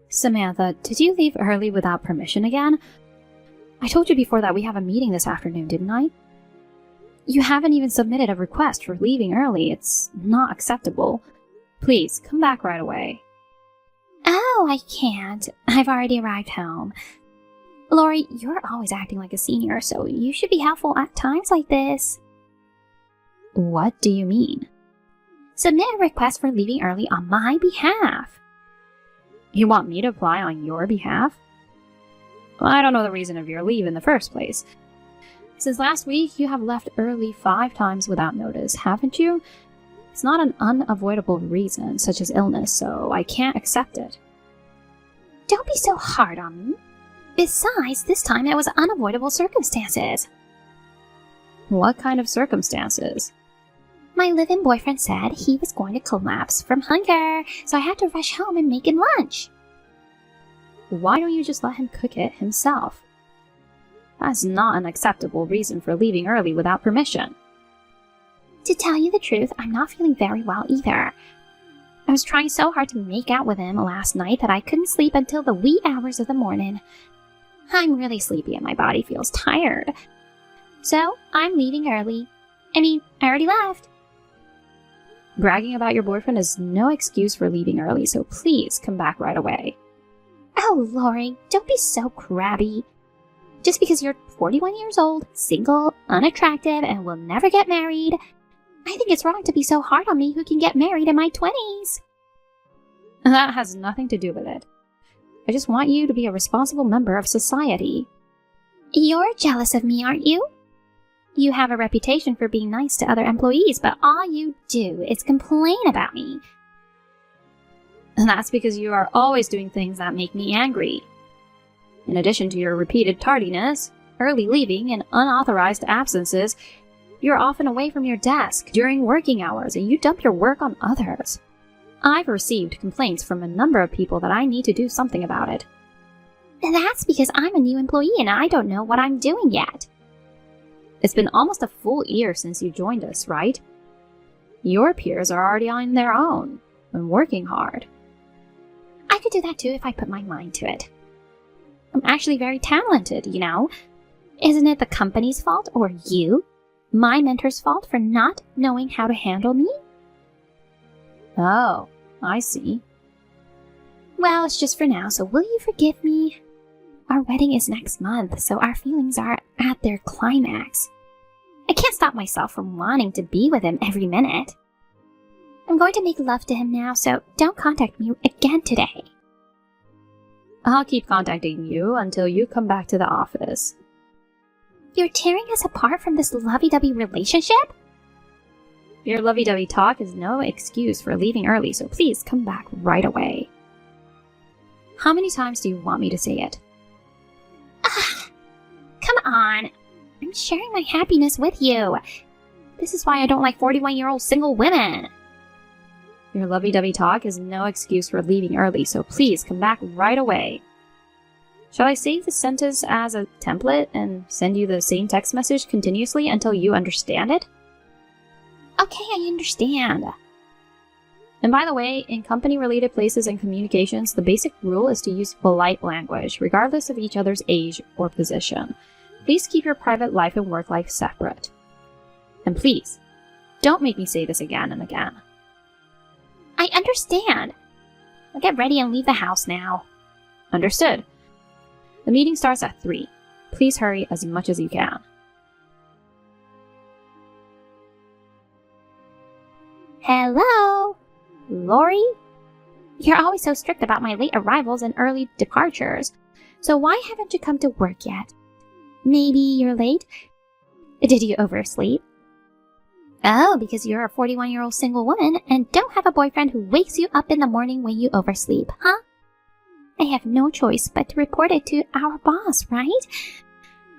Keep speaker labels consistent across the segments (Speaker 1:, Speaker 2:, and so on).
Speaker 1: Samantha, did you leave early without permission again? I told you before that we have a meeting this afternoon, didn't I? You haven't even submitted a request for leaving early. It's not acceptable. Please, come back right away.
Speaker 2: Oh, I can't. I've already arrived home. Lori, you're always acting like a senior, so you should be helpful at times like this.
Speaker 1: What do you mean?
Speaker 2: Submit a request for leaving early on my behalf.
Speaker 1: You want me to apply on your behalf? Well, I don't know the reason of your leave in the first place. Since last week, you have left early 5 times without notice, haven't you? It's not an unavoidable reason, such as illness, so I can't accept it.
Speaker 2: Don't be so hard on me. Besides, this time it was unavoidable circumstances.
Speaker 1: What kind of circumstances?
Speaker 2: My live-in boyfriend said he was going to collapse from hunger, so I had to rush home and make him lunch.
Speaker 1: Why don't you just let him cook it himself? That's not an acceptable reason for leaving early without permission.
Speaker 2: To tell you the truth, I'm not feeling very well either. I was trying so hard to make out with him last night that I couldn't sleep until the wee hours of the morning. I'm really sleepy and my body feels tired. So, I'm leaving early. I already left.
Speaker 1: Bragging about your boyfriend is no excuse for leaving early, so please come back right away.
Speaker 2: Oh, Lori, don't be so crabby. Just because you're 41 years old, single, unattractive, and will never get married, I think it's wrong to be so hard on me who can get married in my 20s.
Speaker 1: That has nothing to do with it. I just want you to be a responsible member of society.
Speaker 2: You're jealous of me, aren't you? You have a reputation for being nice to other employees, but all you do is complain about me.
Speaker 1: And that's because you are always doing things that make me angry. In addition to your repeated tardiness, early leaving, and unauthorized absences, you're often away from your desk during working hours and you dump your work on others. I've received complaints from a number of people that I need to do something about it.
Speaker 2: That's because I'm a new employee and I don't know what I'm doing yet.
Speaker 1: It's been almost a full year since you joined us, right? Your peers are already on their own and working hard.
Speaker 2: I could do that too if I put my mind to it. I'm actually very talented, you know. Isn't it the company's fault, or you, my mentor's fault, for not knowing how to handle me?
Speaker 1: Oh, I see.
Speaker 2: Well, it's just for now, so will you forgive me? Our wedding is next month, so our feelings are at their climax. I can't stop myself from wanting to be with him every minute. I'm going to make love to him now, so don't contact me again today.
Speaker 1: I'll keep contacting you until you come back to the office.
Speaker 2: You're tearing us apart from this lovey-dovey relationship?
Speaker 1: Your lovey-dovey talk is no excuse for leaving early, so please come back right away. How many times do you want me to say it?
Speaker 2: Come on. I'm sharing my happiness with you. This is why I don't like 41-year-old single women.
Speaker 1: Your lovey-dovey talk is no excuse for leaving early, so please come back right away. Shall I save the sentence as a template and send you the same text message continuously until you understand it?
Speaker 2: Okay, I understand.
Speaker 1: And by the way, in company-related places and communications, the basic rule is to use polite language, regardless of each other's age or position. Please keep your private life and work life separate. And please, don't make me say this again and again.
Speaker 2: I understand. I'll get ready and leave the house now.
Speaker 1: Understood. The meeting starts at 3. Please hurry as much as you can.
Speaker 2: Hello? Lori? You're always so strict about my late arrivals and early departures. So why haven't you come to work yet? Maybe you're late? Did you oversleep? Oh, because you're a 41-year-old single woman and don't have a boyfriend who wakes you up in the morning when you oversleep, huh? I have no choice but to report it to our boss, right?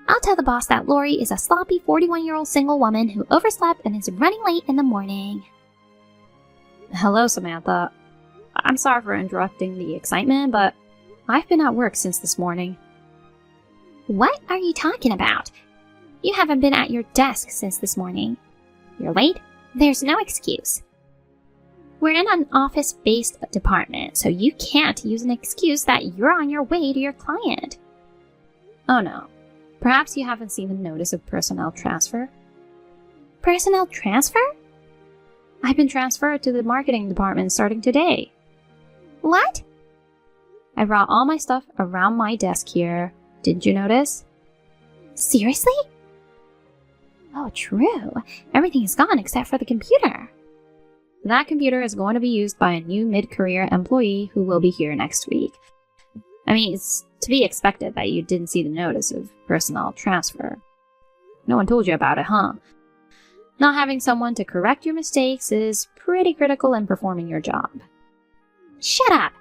Speaker 2: I'll tell the boss that Lori is a sloppy 41-year-old single woman who overslept and is running late in the morning.
Speaker 1: Hello, Samantha. I'm sorry for interrupting the excitement, but I've been at work since this morning.
Speaker 2: What are you talking about? You haven't been at your desk since this morning. You're late? There's no excuse. We're in an office-based department, so you can't use an excuse that you're on your way to your client.
Speaker 1: Oh no. Perhaps you haven't seen the notice of personnel transfer?
Speaker 2: Personnel transfer?
Speaker 1: I've been transferred to the marketing department starting today.
Speaker 2: What?
Speaker 1: I brought all my stuff around my desk here. Didn't you notice?
Speaker 2: Seriously? Oh, true. Everything is gone except for the computer.
Speaker 1: That computer is going to be used by a new mid-career employee who will be here next week. I mean, it's to be expected that you didn't see the notice of personnel transfer. No one told you about it, huh? Not having someone to correct your mistakes is pretty critical in performing your job.
Speaker 2: Shut up!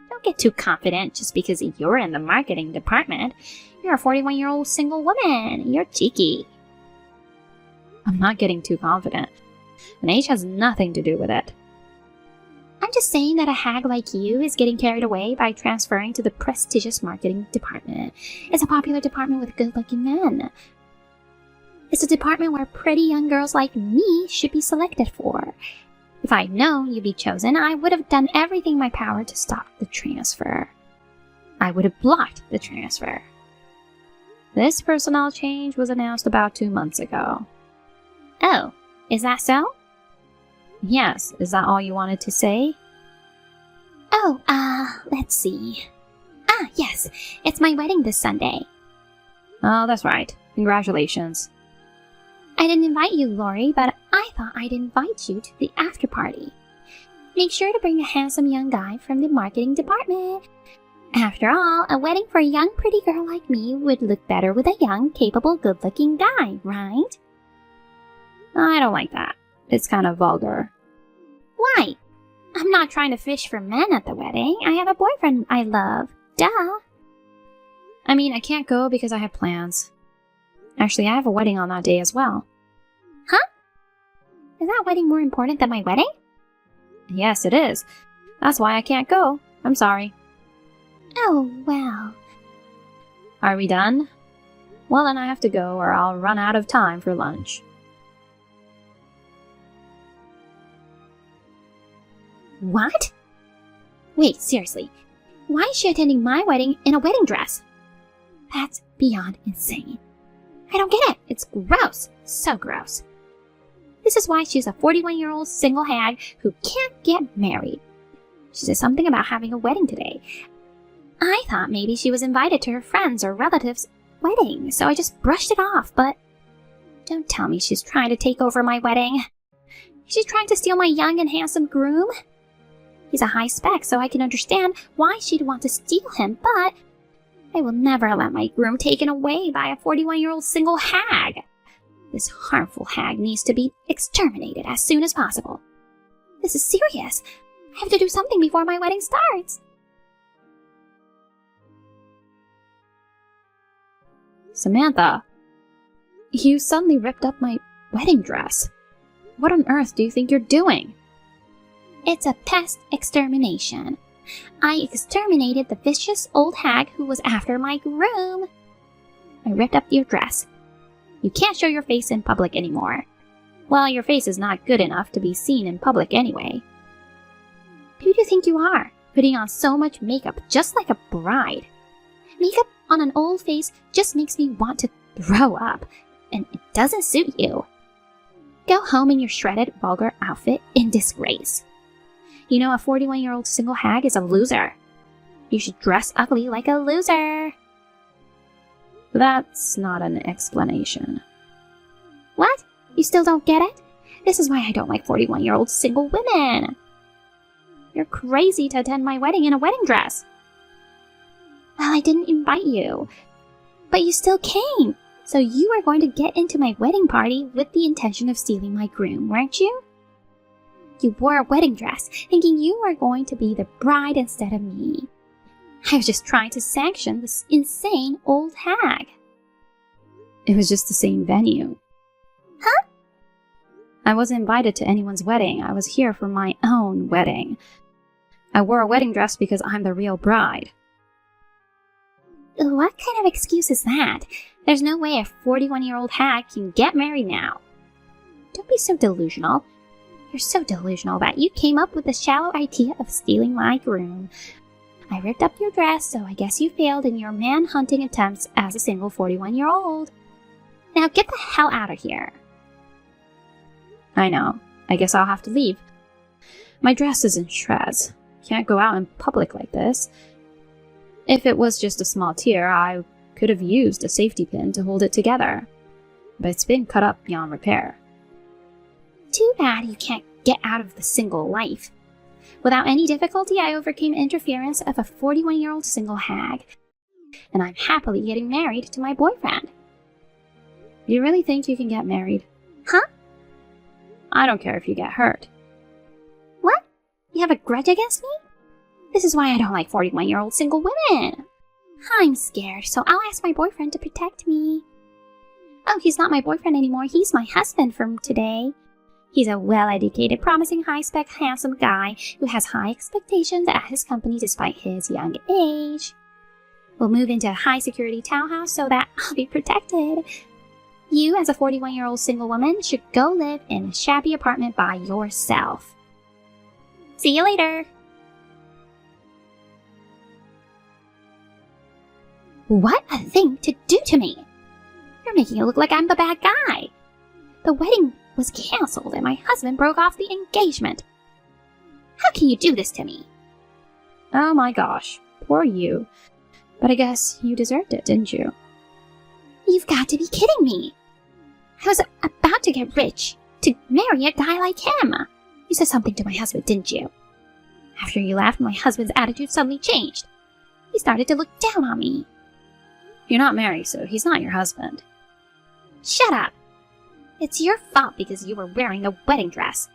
Speaker 2: Don't get too confident just because you're in the marketing department. You're a 41-year-old single woman. You're cheeky.
Speaker 1: I'm not getting too confident. And age has nothing to do with it.
Speaker 2: I'm just saying that a hag like you is getting carried away by transferring to the prestigious marketing department. It's a popular department with good-looking men. It's a department where pretty young girls like me should be selected for. If I'd known you'd be chosen, I would have done everything in my power to stop the transfer. I would have blocked the transfer.
Speaker 1: This personnel change was announced about 2 months ago.
Speaker 2: Oh, is that so?
Speaker 1: Yes, is that all you wanted to say?
Speaker 2: Oh, let's see. Ah, yes, it's my wedding this Sunday.
Speaker 1: Oh, that's right. Congratulations.
Speaker 2: I didn't invite you, Lori, but I thought I'd invite you to the after party. Make sure to bring a handsome young guy from the marketing department. After all, a wedding for a young pretty girl like me would look better with a young, capable, good-looking guy, right?
Speaker 1: I don't like that. It's kind of vulgar.
Speaker 2: Why? I'm not trying to fish for men at the wedding. I have a boyfriend I love. Duh.
Speaker 1: I mean, I can't go because I have plans. Actually, I have a wedding on that day as well.
Speaker 2: Huh? Is that wedding more important than my wedding?
Speaker 1: Yes, it is. That's why I can't go. I'm sorry.
Speaker 2: Oh, well.
Speaker 1: Are we done? Well, then I have to go or I'll run out of time for lunch.
Speaker 2: What? Wait, seriously. Why is she attending my wedding in a wedding dress? That's beyond insane. I don't get it. It's gross. So gross. This is why she's a 41-year-old single hag who can't get married. She said something about having a wedding today. I thought maybe she was invited to her friends' or relatives' wedding, so I just brushed it off, but don't tell me she's trying to take over my wedding. She's trying to steal my young and handsome groom. He's a high spec, so I can understand why she'd want to steal him, but I will never let my groom taken away by a 41-year-old single hag. This harmful hag needs to be exterminated as soon as possible. This is serious. I have to do something before my wedding starts.
Speaker 1: Samantha, you suddenly ripped up my wedding dress. What on earth do you think you're doing?
Speaker 2: It's a pest extermination. I exterminated the vicious old hag who was after my groom. I ripped up your dress. You can't show your face in public anymore. Well, your face is not good enough to be seen in public anyway. Who do you think you are, putting on so much makeup just like a bride? Makeup on an old face just makes me want to throw up, and it doesn't suit you. Go home in your shredded, vulgar outfit in disgrace. You know, a 41-year-old single hag is a loser. You should dress ugly like a loser.
Speaker 1: That's not an explanation.
Speaker 2: What? You still don't get it? This is why I don't like 41-year-old single women. You're crazy to attend my wedding in a wedding dress. Well, I didn't invite you. But you still came. So you were going to get into my wedding party with the intention of stealing my groom, weren't you? You wore a wedding dress, thinking you were going to be the bride instead of me. I was just trying to sanction this insane old hag.
Speaker 1: It was just the same venue.
Speaker 2: Huh?
Speaker 1: I wasn't invited to anyone's wedding. I was here for my own wedding. I wore a wedding dress because I'm the real bride.
Speaker 2: What kind of excuse is that? There's no way a 41-year-old hag can get married now. Don't be so delusional. You're so delusional that you came up with the shallow idea of stealing my groom. I ripped up your dress, so I guess you failed in your man-hunting attempts as a single 41-year-old. Now get the hell out of here.
Speaker 1: I know. I guess I'll have to leave. My dress is in shreds. Can't go out in public like this. If it was just a small tear, I could have used a safety pin to hold it together. But it's been cut up beyond repair.
Speaker 2: Too bad you can't get out of the single life. Without any difficulty, I overcame interference of a 41-year-old single hag. And I'm happily getting married to my boyfriend.
Speaker 1: You really think you can get married?
Speaker 2: Huh?
Speaker 1: I don't care if you get hurt.
Speaker 2: What? You have a grudge against me? This is why I don't like 41-year-old single women. I'm scared, so I'll ask my boyfriend to protect me. Oh, he's not my boyfriend anymore. He's my husband from today. He's a well-educated, promising, high-spec, handsome guy who has high expectations at his company despite his young age. We'll move into a high-security townhouse so that I'll be protected. You, as a 41-year-old single woman, should go live in a shabby apartment by yourself. See you later. What a thing to do to me! You're making it look like I'm the bad guy. The wedding was canceled and my husband broke off the engagement. How can you do this to me?
Speaker 1: Oh my gosh, poor you. But I guess you deserved it, didn't you?
Speaker 2: You've got to be kidding me. I was about to get rich, to marry a guy like him. You said something to my husband, didn't you? After you left, my husband's attitude suddenly changed. He started to look down on me.
Speaker 1: You're not married, so he's not your husband.
Speaker 2: Shut up. It's your fault because you were wearing a wedding dress.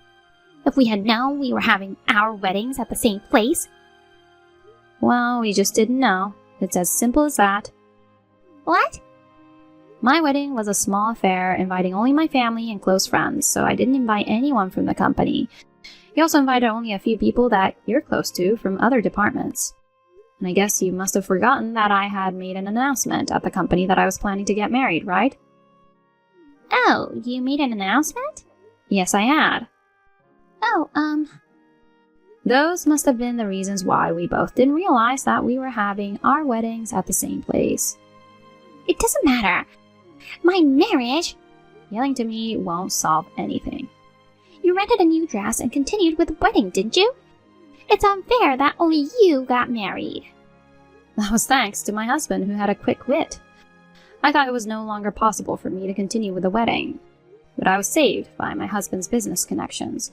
Speaker 2: If we had known we were having our weddings at the same place...
Speaker 1: Well, we just didn't know. It's as simple as that.
Speaker 2: What?
Speaker 1: My wedding was a small affair inviting only my family and close friends, so I didn't invite anyone from the company. He also invited only a few people that you're close to from other departments. And I guess you must have forgotten that I had made an announcement at the company that I was planning to get married, right?
Speaker 2: Oh, you made an announcement?
Speaker 1: Yes, I had.
Speaker 2: Oh,
Speaker 1: Those must have been the reasons why we both didn't realize that we were having our weddings at the same place.
Speaker 2: It doesn't matter. My marriage...
Speaker 1: Yelling to me won't solve anything.
Speaker 2: You rented a new dress and continued with the wedding, didn't you? It's unfair that only you got married.
Speaker 1: That was thanks to my husband, who had a quick wit. I thought it was no longer possible for me to continue with the wedding. But I was saved by my husband's business connections.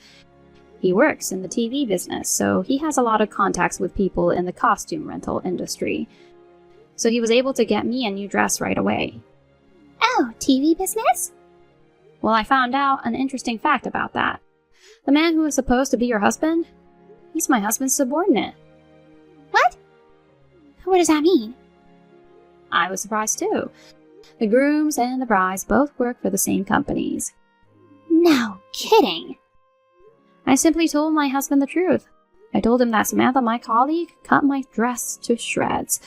Speaker 1: He works in the TV business, so he has a lot of contacts with people in the costume rental industry. So he was able to get me a new dress right away.
Speaker 2: Oh, TV business?
Speaker 1: Well, I found out an interesting fact about that. The man who is supposed to be your husband, he's my husband's subordinate.
Speaker 2: What? What does that mean?
Speaker 1: I was surprised too. The grooms and the brides both work for the same companies.
Speaker 2: No kidding.
Speaker 1: I simply told my husband the truth. I told him that Samantha, my colleague, cut my dress to shreds.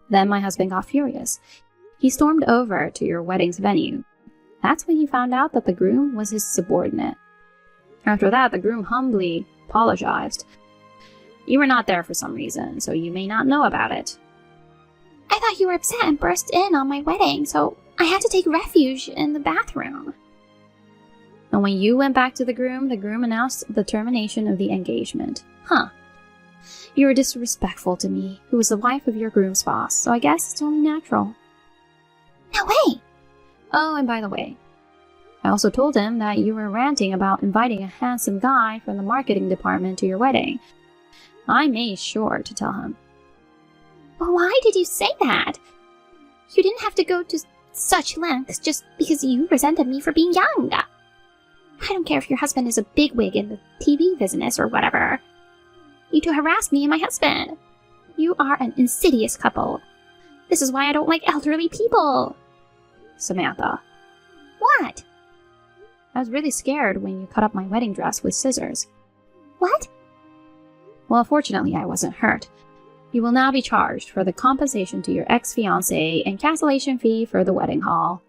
Speaker 1: Then my husband got furious. He stormed over to your wedding's venue. That's when he found out that the groom was his subordinate. After that, the groom humbly apologized. You were not there for some reason, so you may not know about it.
Speaker 2: I thought you were upset and burst in on my wedding, so I had to take refuge in the bathroom.
Speaker 1: And when you went back to the groom announced the termination of the engagement. Huh. You were disrespectful to me, who was the wife of your groom's boss, so I guess it's only natural.
Speaker 2: No way!
Speaker 1: Oh, and by the way, I also told him that you were ranting about inviting a handsome guy from the marketing department to your wedding. I made sure to tell him.
Speaker 2: Why did you say that? You didn't have to go to such lengths just because you resented me for being young. I don't care if your husband is a bigwig in the TV business or whatever. You two harassed me and my husband. You are an insidious couple. This is why I don't like elderly people.
Speaker 1: Samantha.
Speaker 2: What?
Speaker 1: I was really scared when you cut up my wedding dress with scissors.
Speaker 2: What?
Speaker 1: Well, fortunately, I wasn't hurt. You will now be charged for the compensation to your ex-fiancé and cancellation fee for the wedding hall.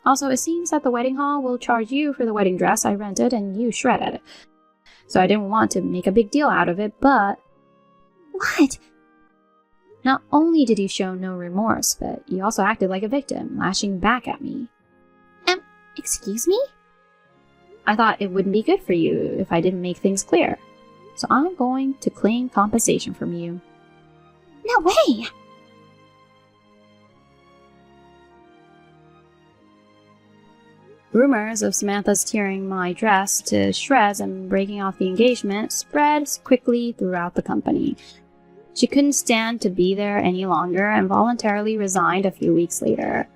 Speaker 1: Also, it seems that the wedding hall will charge you for the wedding dress I rented and you shredded. So I didn't want to make a big deal out of it, but...
Speaker 2: What?
Speaker 1: Not only did you show no remorse, but you also acted like a victim, lashing back at me.
Speaker 2: Excuse me?
Speaker 1: I thought it wouldn't be good for you if I didn't make things clear. So I'm going to claim compensation from you.
Speaker 2: No way!
Speaker 1: Rumors of Samantha's tearing my dress to shreds and breaking off the engagement spread quickly throughout the company. She couldn't stand to be there any longer and voluntarily resigned a few weeks later.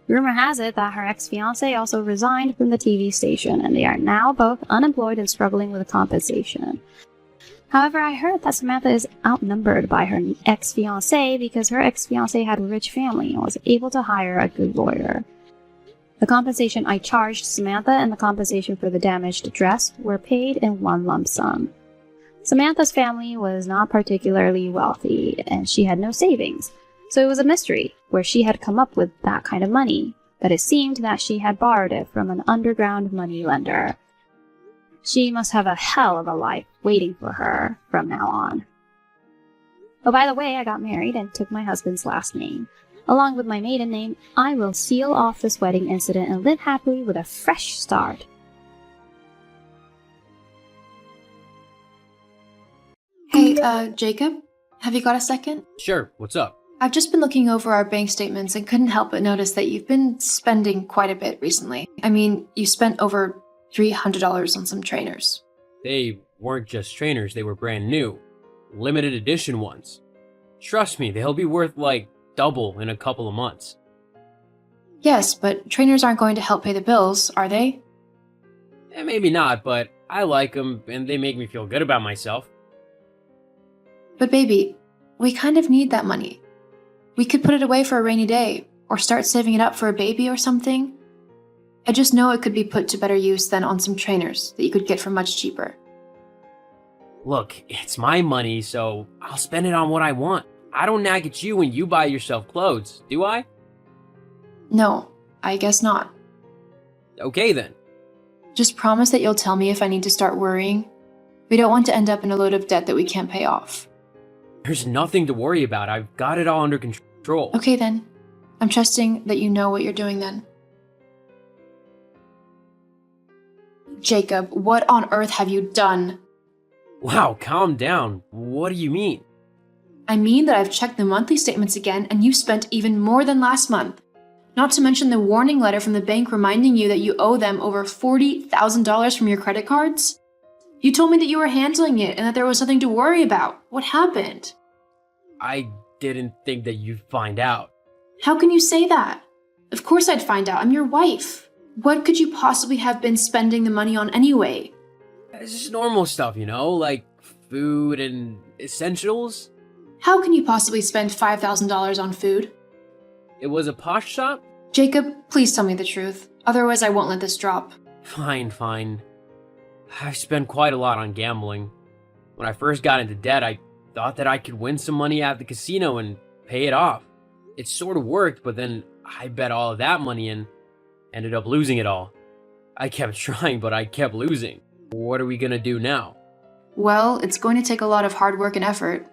Speaker 1: Rumor has it that her ex-fiancé also resigned from the TV station, and they are now both unemployed and struggling with compensation. However, I heard that Samantha is outnumbered by her ex-fiancé because her ex-fiancé had a rich family and was able to hire a good lawyer. The compensation I charged Samantha and the compensation for the damaged dress were paid in one lump sum. Samantha's family was not particularly wealthy, and she had no savings, so it was a mystery where she had come up with that kind of money, but it seemed that she had borrowed it from an underground money lender. She must have a hell of a life waiting for her from now on. Oh, by the way, I got married and took my husband's last name. Along with my maiden name, I will seal off this wedding incident and live happily with a fresh start.
Speaker 3: Hey, Jacob, have you got a second?
Speaker 4: Sure, what's up?
Speaker 3: I've just been looking over our bank statements and couldn't help but notice that you've been spending quite a bit recently. I mean, you spent over $300 on some trainers.
Speaker 4: They weren't just trainers, they were brand new. Limited edition ones. Trust me, they'll be worth like double in a couple of months.
Speaker 3: Yes, but trainers aren't going to help pay the bills, are they?
Speaker 4: Maybe not, but I like them and they make me feel good about myself.
Speaker 3: But baby, we kind of need that money. We could put it away for a rainy day, or start saving it up for a baby or something. I just know it could be put to better use than on some trainers that you could get for much cheaper.
Speaker 4: Look, it's my money, so I'll spend it on what I want. I don't nag at you when you buy yourself clothes, do I?
Speaker 3: No, I guess not.
Speaker 4: Okay then.
Speaker 3: Just promise that you'll tell me if I need to start worrying. We don't want to end up in a load of debt that we can't pay off.
Speaker 4: There's nothing to worry about. I've got it all under control.
Speaker 3: Okay then. I'm trusting that you know what you're doing then. Jacob, what on earth have you done?
Speaker 4: Wow, calm down. What do you mean?
Speaker 3: I mean that I've checked the monthly statements again and you spent even more than last month. Not to mention the warning letter from the bank reminding you that you owe them over $40,000 from your credit cards. You told me that you were handling it and that there was nothing to worry about. What happened?
Speaker 4: I didn't think that you'd find out.
Speaker 3: How can you say that? Of course I'd find out. I'm your wife. What could you possibly have been spending the money on anyway?
Speaker 4: It's just normal stuff, you know, like food and essentials.
Speaker 3: How can you possibly spend $5,000 on food?
Speaker 4: It was a posh shop?
Speaker 3: Jacob, please tell me the truth. Otherwise I won't let this drop.
Speaker 4: Fine. I spent quite a lot on gambling. When I first got into debt, I thought that I could win some money at the casino and pay it off. It sort of worked, but then I bet all of that money and ended up losing it all. I kept trying, but I kept losing. What are we gonna do now?
Speaker 3: Well, it's going to take a lot of hard work and effort,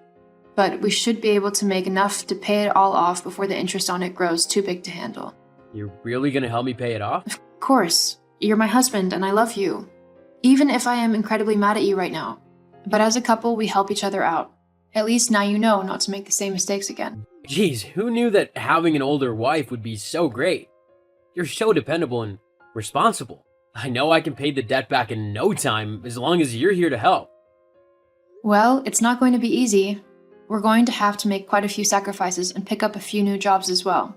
Speaker 3: but we should be able to make enough to pay it all off before the interest on it grows too big to handle.
Speaker 4: You're really gonna help me pay it off?
Speaker 3: Of course. You're my husband and I love you. Even if I am incredibly mad at you right now. But as a couple, we help each other out. At least now you know not to make the same mistakes again.
Speaker 4: Jeez, who knew that having an older wife would be so great? You're so dependable and responsible. I know I can pay the debt back in no time as long as you're here to help.
Speaker 3: Well, it's not going to be easy. We're going to have to make quite a few sacrifices and pick up a few new jobs as well.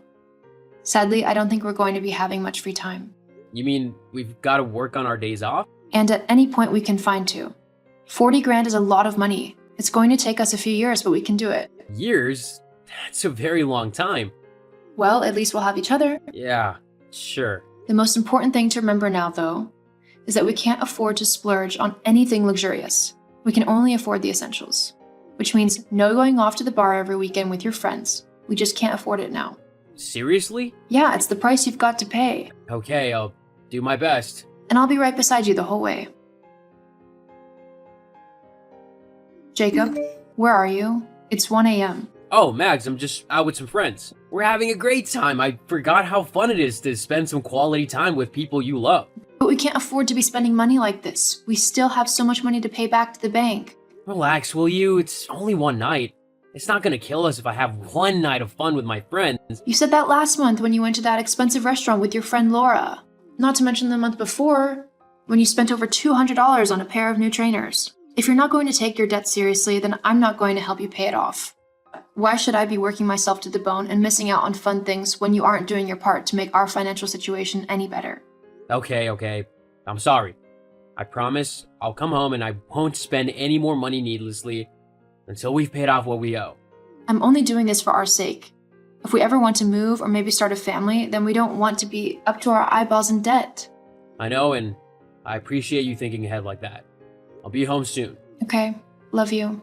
Speaker 3: Sadly, I don't think we're going to be having much free time.
Speaker 4: You mean we've got to work on our days off?
Speaker 3: And at any point we can find to. 40 grand is a lot of money. It's going to take us a few years, but we can do it.
Speaker 4: Years? That's a very long time.
Speaker 3: Well, at least we'll have each other.
Speaker 4: Yeah, sure.
Speaker 3: The most important thing to remember now, though, is that we can't afford to splurge on anything luxurious. We can only afford the essentials. Which means no going off to the bar every weekend with your friends. We just can't afford it now.
Speaker 4: Seriously?
Speaker 3: Yeah, it's the price you've got to pay.
Speaker 4: Okay, I'll do my best.
Speaker 3: And I'll be right beside you the whole way. Jacob, where are you? It's 1 a.m.
Speaker 4: Oh, Max, I'm just out with some friends. We're having a great time. I forgot how fun it is to spend some quality time with people you love.
Speaker 3: But we can't afford to be spending money like this. We still have so much money to pay back to the bank.
Speaker 4: Relax, will you? It's only one night. It's not gonna kill us if I have one night of fun with my friends.
Speaker 3: You said that last month when you went to that expensive restaurant with your friend Laura. Not to mention the month before, when you spent over $200 on a pair of new trainers. If you're not going to take your debt seriously, then I'm not going to help you pay it off. Why should I be working myself to the bone and missing out on fun things when you aren't doing your part to make our financial situation any better?
Speaker 4: Okay. I'm sorry. I promise I'll come home and I won't spend any more money needlessly until we've paid off what we owe.
Speaker 3: I'm only doing this for our sake. If we ever want to move or maybe start a family, then we don't want to be up to our eyeballs in debt.
Speaker 4: I know, and I appreciate you thinking ahead like that. I'll be home soon.
Speaker 3: Okay, love you.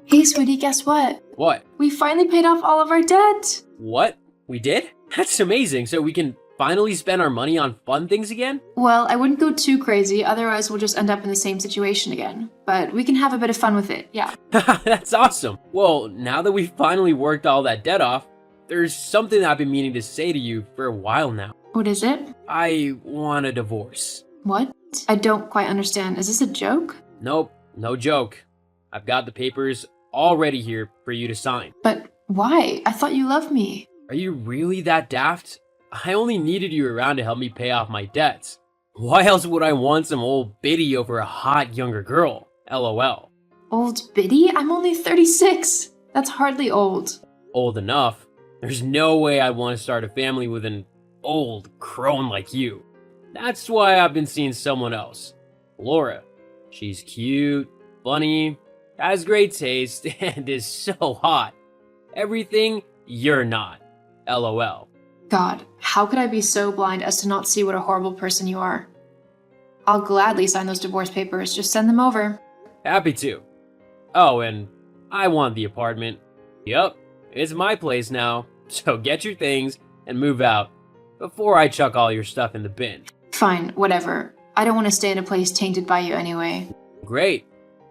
Speaker 3: Hey, sweetie, guess what?
Speaker 4: What?
Speaker 3: We finally paid off all of our debt.
Speaker 4: What? We did? That's amazing. So we can finally spend our money on fun things again?
Speaker 3: Well, I wouldn't go too crazy, otherwise we'll just end up in the same situation again. But we can have a bit of fun with it, yeah.
Speaker 4: That's awesome. Well, now that we've finally worked all that debt off, there's something I've been meaning to say to you for a while now.
Speaker 3: What is it?
Speaker 4: I want a divorce.
Speaker 3: What? I don't quite understand. Is this a joke?
Speaker 4: Nope, no joke. I've got the papers all ready here for you to sign.
Speaker 3: But why? I thought you loved me.
Speaker 4: Are you really that daft? I only needed you around to help me pay off my debts. Why else would I want some old biddy over a hot younger girl? LOL.
Speaker 3: Old biddy? I'm only 36. That's hardly old.
Speaker 4: Old enough. There's no way I want to start a family with an old crone like you. That's why I've been seeing someone else. Laura. She's cute, funny, has great taste, and is so hot. Everything you're not. LOL.
Speaker 3: God, how could I be so blind as to not see what a horrible person you are? I'll gladly sign those divorce papers. Just send them over.
Speaker 4: Happy to. Oh, and I want the apartment. Yup, it's my place now. So get your things and move out before I chuck all your stuff in the bin.
Speaker 3: Fine, whatever. I don't want to stay in a place tainted by you anyway.
Speaker 4: Great.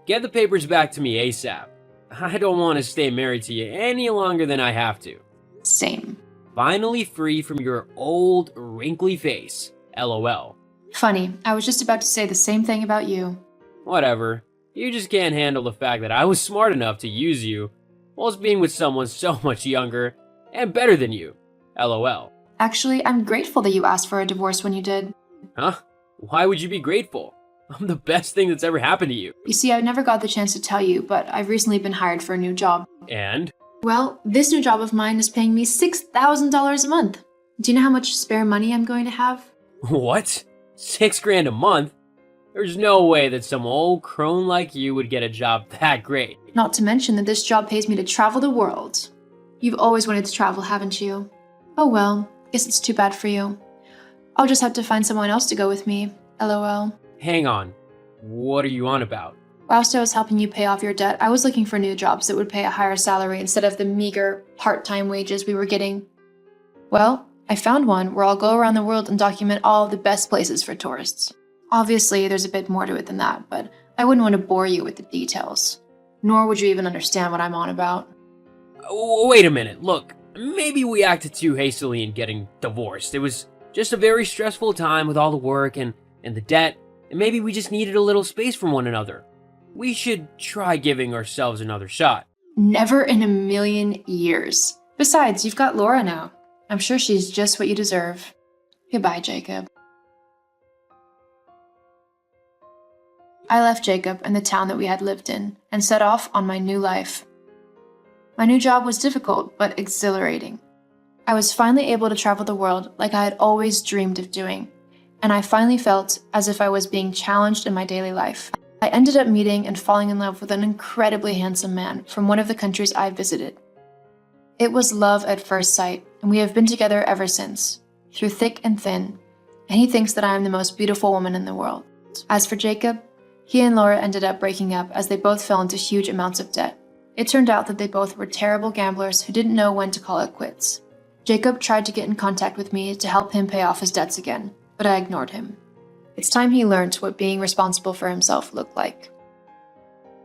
Speaker 4: Get the papers back to me ASAP. I don't want to stay married to you any longer than I have to.
Speaker 3: Same.
Speaker 4: Finally free from your old, wrinkly face. LOL.
Speaker 3: Funny, I was just about to say the same thing about you.
Speaker 4: Whatever. You just can't handle the fact that I was smart enough to use you whilst being with someone so much younger and better than you. LOL.
Speaker 3: Actually, I'm grateful that you asked for a divorce when you did.
Speaker 4: Huh? Why would you be grateful? I'm the best thing that's ever happened to you.
Speaker 3: You see, I never got the chance to tell you, but I've recently been hired for a new job.
Speaker 4: And?
Speaker 3: Well, this new job of mine is paying me $6,000 a month. Do you know how much spare money I'm going to have?
Speaker 4: What? $6,000 a month? There's no way that some old crone like you would get a job that great.
Speaker 3: Not to mention that this job pays me to travel the world. You've always wanted to travel, haven't you? Oh well, guess it's too bad for you. I'll just have to find someone else to go with me. LOL.
Speaker 4: Hang on. What are you on about?
Speaker 3: Whilst I was helping you pay off your debt, I was looking for new jobs that would pay a higher salary instead of the meager part-time wages we were getting. Well, I found one where I'll go around the world and document all of the best places for tourists. Obviously, there's a bit more to it than that, but I wouldn't want to bore you with the details. Nor would you even understand what I'm on about.
Speaker 4: Wait a minute. Look, maybe we acted too hastily in getting divorced. It was just a very stressful time with all the work and the debt, and maybe we just needed a little space from one another. We should try giving ourselves another shot.
Speaker 3: Never in a million years. Besides, you've got Laura now. I'm sure she's just what you deserve. Goodbye, Jacob. I left Jacob and the town that we had lived in and set off on my new life. My new job was difficult but exhilarating. I was finally able to travel the world like I had always dreamed of doing, and I finally felt as if I was being challenged in my daily life. I ended up meeting and falling in love with an incredibly handsome man from one of the countries I visited. It was love at first sight, and we have been together ever since, through thick and thin, and he thinks that I am the most beautiful woman in the world. As for Jacob, he and Laura ended up breaking up as they both fell into huge amounts of debt, It turned out that they both were terrible gamblers who didn't know when to call it quits. Jacob tried to get in contact with me to help him pay off his debts again, but I ignored him. It's time he learned what being responsible for himself looked like.